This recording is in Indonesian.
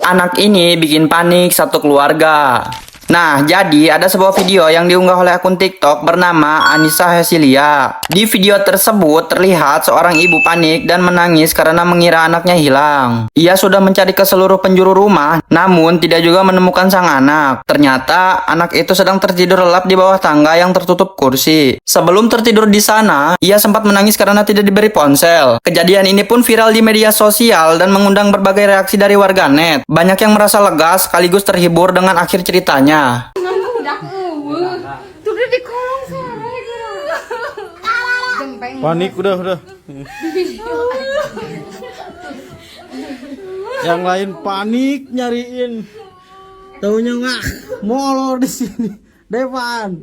Anak ini bikin panik satu keluarga. Nah, jadi ada sebuah video yang diunggah oleh akun TikTok bernama Anissa Hesilia. Di video tersebut terlihat seorang ibu panik dan menangis karena mengira anaknya hilang. Ia sudah mencari ke seluruh penjuru rumah, namun tidak juga menemukan sang anak. Ternyata anak itu sedang tertidur lelap di bawah tangga yang tertutup kursi. Sebelum tertidur di sana, ia sempat menangis karena tidak diberi ponsel. Kejadian ini pun viral di media sosial dan mengundang berbagai reaksi dari warganet. Banyak yang merasa lega sekaligus terhibur dengan akhir ceritanya. Panik udah. Yang lain panik nyariin. Taunya nggak molor di sini. Depan.